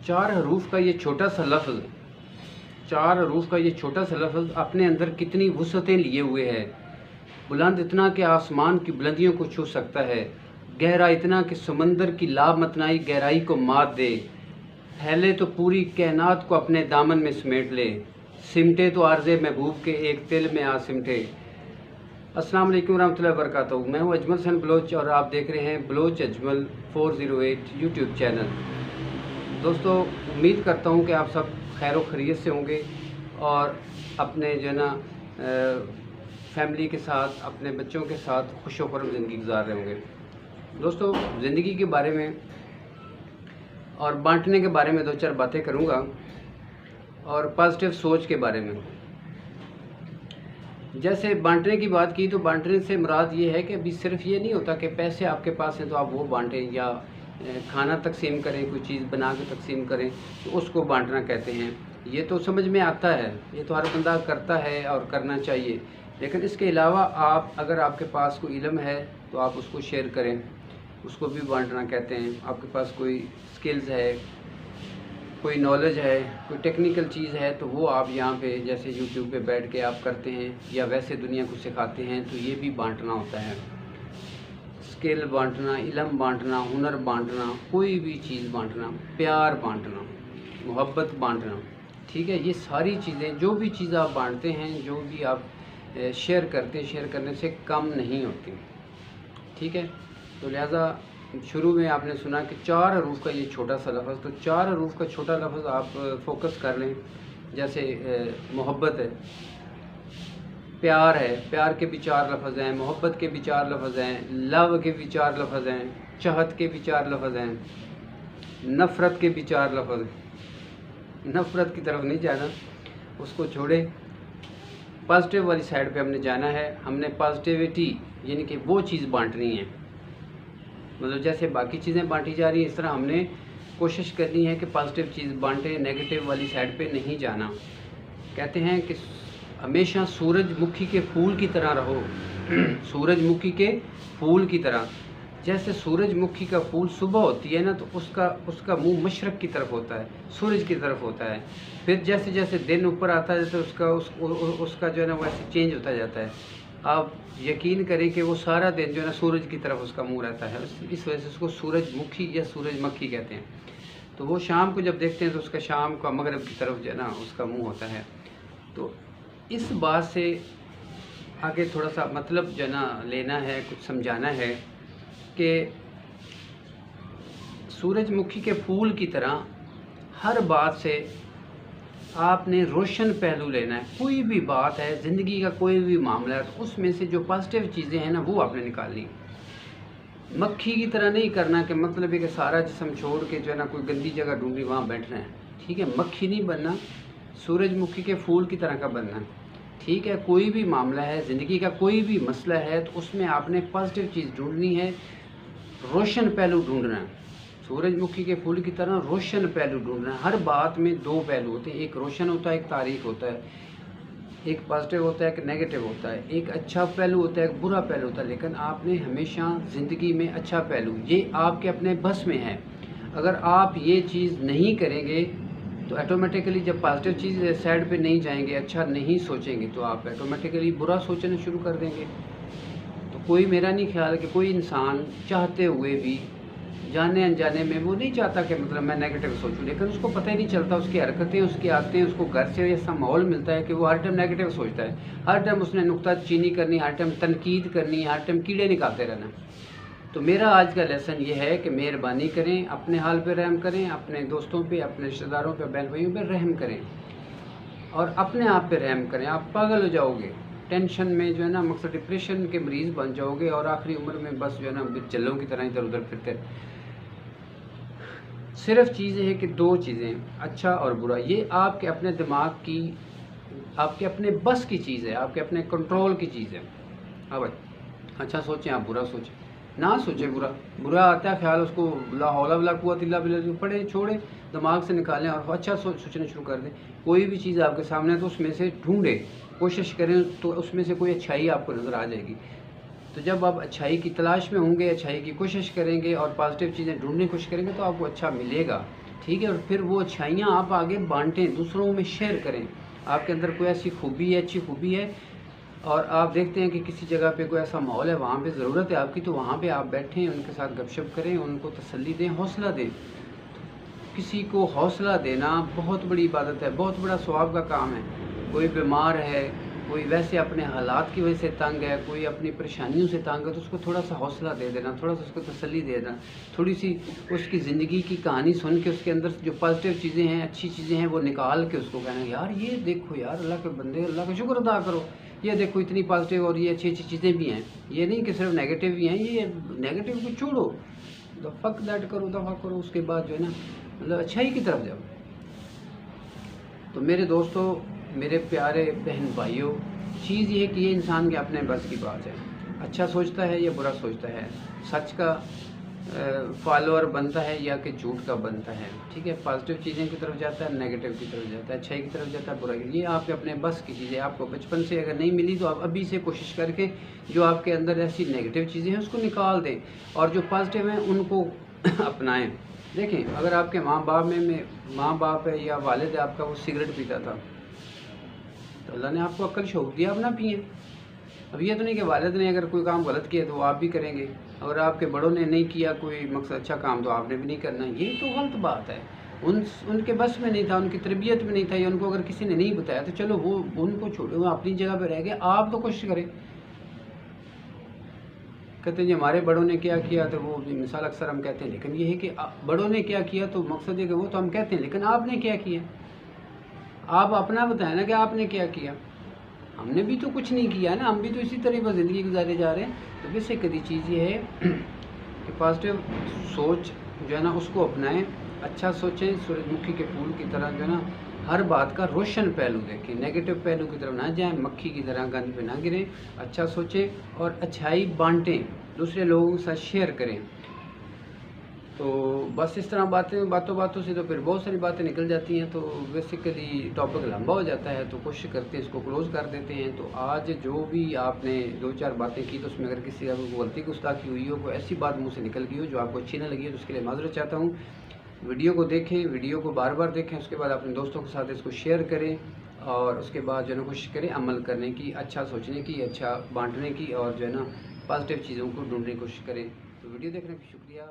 चार हरूफ का ये छोटा सा लफ्ज़, चार हरूफ का ये छोटा सा लफ्ज़ अपने अंदर कितनी वुसअतें लिए हुए है। बुलंद इतना कि आसमान की बुलंदियों को छू सकता है, गहरा इतना कि समंदर की लामतनाई गहराई को मात दे, फैले तो पूरी कायनात को अपने दामन में समेट ले, सिमटे तो आर्ज़े महबूब के एक तिल में आ सिमटे। अस्सलाम वालेकुम रहमतुल्लाहि व बरकातहू। मैं हूँ अजमल हसन बलोच और आप देख रहे हैं बलोच अजमल 408 यूट्यूब चैनल। दोस्तों, उम्मीद करता हूँ कि आप सब खैर व खैरियत से होंगे और अपने जो है ना फैमिली के साथ, अपने बच्चों के साथ खुश व खुर्म ज़िंदगी गुजार रहे होंगे। दोस्तों, ज़िंदगी के बारे में और बांटने के बारे में दो चार बातें करूँगा और पॉजिटिव सोच के बारे में। जैसे बांटने की बात की तो बांटने से मुराद ये है कि अभी सिर्फ ये नहीं होता कि पैसे आपके पास हैं तो आप वो बांटें, या खाना तकसीम करें, कोई चीज़ बना के तकसीम करें तो उसको बांटना कहते हैं। ये तो समझ में आता है, ये तो हर बंदा करता है और करना चाहिए। लेकिन इसके अलावा आप, अगर आपके पास कोई इल्म है तो आप उसको शेयर करें, उसको भी बांटना कहते हैं। आपके पास कोई स्किल्स है, कोई नॉलेज है, कोई टेक्निकल चीज़ है तो वो आप यहाँ पे जैसे यूट्यूब पे बैठ के आप करते हैं या वैसे दुनिया को सिखाते हैं, तो ये भी बांटना होता है। स्किल बांटना, इल्म बांटना, हुनर बांटना, कोई भी चीज़ बांटना, प्यार बांटना, मोहब्बत बांटना, ठीक है। ये सारी चीज़ें, जो भी चीज़ आप बांटते हैं, जो भी आप शेयर करते हैं, शेयर करने से कम नहीं होती, ठीक है। तो लिहाजा शुरू में आपने सुना कि चार हरूफ का ये छोटा सा लफ्ज़, तो चार हरूफ का छोटा लफ्ज़ आप फोकस कर लें। जैसे मोहब्बत है, प्यार है, प्यार के भी चार लफ्ज़ हैं, मोहब्बत के भी चार लफ्ज़ हैं, लव के भी चार लफ्ज़ हैं, चाहत के भी चार लफ्ज़ हैं, नफ़रत के भी चार लफ्ज़। नफ़रत की तरफ नहीं जाना, उसको छोड़े, पॉजिटिव वाली साइड पे हमने जाना है। हमने पॉजिटिविटी यानी कि वो चीज़ बांटनी है, मतलब जैसे बाकी चीज़ें बांटी जा रही हैं इस तरह हमने कोशिश करनी है कि पॉजिटिव चीज़ बांटे, नेगेटिव वाली साइड पे नहीं जाना। कहते हैं कि हमेशा सूरजमुखी के फूल की तरह रहो। सूरजमुखी के फूल की तरह, जैसे सूरजमुखी का फूल सुबह होती है ना तो उसका मुंह मशरक़ की तरफ होता है, सूरज की तरफ होता है। फिर जैसे जैसे दिन ऊपर आता है तो उसका जो है ना वैसे चेंज होता जाता है। आप यकीन करें कि वो सारा दिन जो है ना सूरज की तरफ उसका मुंह रहता है, इस वजह से उसको सूरजमुखी या सूरजमक्खी कहते हैं। तो वो शाम को जब देखते हैं तो उसका शाम का मगरब की तरफ जो है ना उसका मुंह होता है। तो इस बात से आगे थोड़ा सा मतलब जो है ना लेना है, कुछ समझाना है कि सूरजमुखी के फूल की तरह हर बात से आपने रोशन पहलू लेना है। कोई भी बात है, ज़िंदगी का कोई भी मामला है तो उसमें से जो पॉजिटिव चीज़ें हैं ना वो आपने निकालनी। मक्खी की तरह नहीं करना कि मतलब है कि सारा जिस्म छोड़ के जो है ना कोई गंदी जगह ढूंढी वहाँ बैठना है, ठीक है। मक्खी नहीं बनना, सूरजमुखी के फूल की तरह का बनना, ठीक है। कोई भी मामला है, ज़िंदगी का कोई भी मसला है तो उसमें आपने पॉजिटिव चीज़ ढूंढनी है, रोशन पहलू ढूंढना है। सूरजमुखी के फूल की तरह रोशन पहलू ढूंढना है। हर बात में दो पहलू होते हैं, एक रोशन होता है, एक तारीख होता है, एक पॉजिटिव होता है, एक नेगेटिव होता है, एक अच्छा पहलू होता है, एक बुरा पहलू होता है। लेकिन आपने हमेशा ज़िंदगी में अच्छा पहलू, ये आपके अपने बस में है। अगर आप ये चीज़ नहीं करेंगे तो ऑटोमेटिकली जब पॉजिटिव चीज़ साइड पे नहीं जाएंगे, अच्छा नहीं सोचेंगे, तो आप ऑटोमेटिकली बुरा सोचना शुरू कर देंगे। तो कोई, मेरा नहीं ख्याल कि कोई इंसान चाहते हुए भी, जाने अनजाने में, वो नहीं चाहता कि मतलब मैं नेगेटिव सोचूं, लेकिन उसको पता ही नहीं चलता, उसकी हरकतें, उसकी आदतें, उसको घर से ऐसा माहौल मिलता है कि वो हर टाइम नेगेटिव सोचता है। हर टाइम उसने नुक्ता चीनी करनी, हर टाइम तनकीद करनी, हर टाइम कीड़े निकालते रहना। तो मेरा आज का लेसन ये है कि मेहरबानी करें, अपने हाल पे रहम करें, अपने दोस्तों पे, अपने रिश्तेदारों पे, बहन भाइयों पे रहम करें और अपने आप पे रहम करें। आप पागल हो जाओगे टेंशन में, जो है ना मकसद डिप्रेशन के मरीज़ बन जाओगे और आखिरी उम्र में बस जो है ना जल्लों की तरह इधर उधर फिरते। सिर्फ चीज़ है कि दो चीज़ें, अच्छा और बुरा, ये आपके अपने दिमाग की, आपके अपने बस की चीज़ है, आपके अपने कंट्रोल की चीज़ है। हाँ भाई, अच्छा सोचें, आप बुरा सोचें, ना सोचें बुरा। बुरा आता है ख्याल, उसको ला हौला वला कुव्वत इल्ला बिल्लाह पढ़े छोड़े, दिमाग से निकालें और अच्छा सोचना शुरू कर दें। कोई भी चीज़ आपके सामने है तो उसमें से ढूंढें, कोशिश करें तो उसमें से कोई अच्छाई आपको नज़र आ जाएगी। तो जब आप अच्छाई की तलाश में होंगे, अच्छाई की कोशिश करेंगे और पॉजिटिव चीज़ें ढूंढने की कोशिश करेंगे तो आपको अच्छा मिलेगा। ठीक है। और फिर वो अच्छाइयाँ आप आगे बांटें, दूसरों में शेयर करें। आपके अंदर कोई ऐसी खूबी है, अच्छी खूबी है, और आप देखते हैं कि किसी जगह पे कोई ऐसा माहौल है, वहाँ पे ज़रूरत है आपकी, तो वहाँ पे आप बैठें, उनके साथ गपशप करें, उनको तसल्ली दें, हौसला दें। किसी को हौसला देना बहुत बड़ी इबादत है, बहुत बड़ा सवाब का काम है। कोई बीमार है, कोई वैसे अपने हालात की वजह से तंग है, कोई अपनी परेशानियों से तंग है, तो उसको थोड़ा सा हौसला दे देना, थोड़ा सा उसको तसल्ली दे देना, थोड़ी सी उसकी ज़िंदगी की कहानी सुन के उसके अंदर जो पॉजिटिव चीज़ें हैं, अच्छी चीज़ें हैं, वो निकाल के उसको कहना, यार ये देखो यार, अल्लाह के बंदे, अल्लाह का शुक्र अदा करो, ये देखो इतनी पॉजिटिव और ये अच्छी अच्छी चीज़ें भी हैं, ये नहीं कि सिर्फ नेगेटिव भी हैं, ये नेगेटिव को छोड़ो, फक दैट करो, दफ़ा करो, उसके बाद जो है ना मतलब अच्छाई की तरफ जाओ। तो मेरे दोस्तों, मेरे प्यारे बहन भाइयों, चीज़ ये है कि ये इंसान के अपने बस की बात है, अच्छा सोचता है या बुरा सोचता है, सच का फॉलोअर बनता है या कि झूठ का बनता है, ठीक है। पॉजिटिव चीज़ें की तरफ जाता है, नेगेटिव की तरफ जाता है, अच्छाई की तरफ जाता है, बुराई, ये आपके अपने बस की चीज़ें। आपको बचपन से अगर नहीं मिली तो आप अभी से कोशिश करके जो आपके अंदर ऐसी नेगेटिव चीज़ें हैं उसको निकाल दें, और जो पॉजिटिव हैं उनको अपनाएं। देखें, अगर आपके माँ बाप है या वालिद है आपका, वो सिगरेट पीता था, तो अल्लाह ने आपको अक्ल शौक दिया, आप ना पिए। अब ये तो नहीं कि वालिद ने अगर कोई काम गलत किया तो आप भी करेंगे, और आपके बड़ों ने नहीं किया कोई मकसद अच्छा काम तो आपने भी नहीं करना, ये तो गलत बात है। उनके बस में नहीं था, उनकी तरबियत में नहीं था, या उनको अगर किसी ने नहीं बताया तो चलो वो उनको छोड़ो, वो अपनी जगह पर रह गए, आप तो कोशिश करें। कहते हैं जी हमारे बड़ों ने क्या किया, तो वो मिसाल अक्सर हम कहते हैं, लेकिन ये है कि बड़ों ने क्या किया तो मकसद है कि वो तो हम कहते हैं, लेकिन आपने क्या किया, आप अपना बताएं ना कि आपने क्या किया। हमने भी तो कुछ नहीं किया ना, हम भी तो इसी तरह बस ज़िंदगी गुजारे जा रहे हैं। तो बेसिकली चीज़ ये है कि पॉजिटिव सोच जो है ना उसको अपनाएं, अच्छा सोचें, सूरजमुखी के फूल की तरह जो है ना हर बात का रोशन पहलू देखें, नेगेटिव पहलू की तरफ ना जाएं, मक्खी की तरह गंद पे ना गिरें, अच्छा सोचें और अच्छाई बांटें, दूसरे लोगों के साथ शेयर करें। तो बस इस तरह बातों से तो फिर बहुत सारी बातें निकल जाती हैं, तो बेसिकली टॉपिक लंबा हो जाता है, तो कोशिश करते हैं इसको क्लोज़ कर देते हैं। तो आज जो भी आपने 2-4 बातें की, तो उसमें अगर किसी का कोई गलती गुस्ताखी हुई हो, कोई ऐसी बात मुँह से निकल गई हो जो आपको अच्छी ना लगी हो, तो उसके लिए माज़रत चाहता हूँ। वीडियो को देखें, वीडियो को बार बार देखें, उसके बाद अपने दोस्तों के साथ इसको शेयर करें, और उसके बाद जो है ना कोशिश करें अमल करने की, अच्छा सोचने की, अच्छा बांटने की, और जो है ना पॉजिटिव चीज़ों को ढूंढने की कोशिश करें। तो वीडियो देखने का शुक्रिया।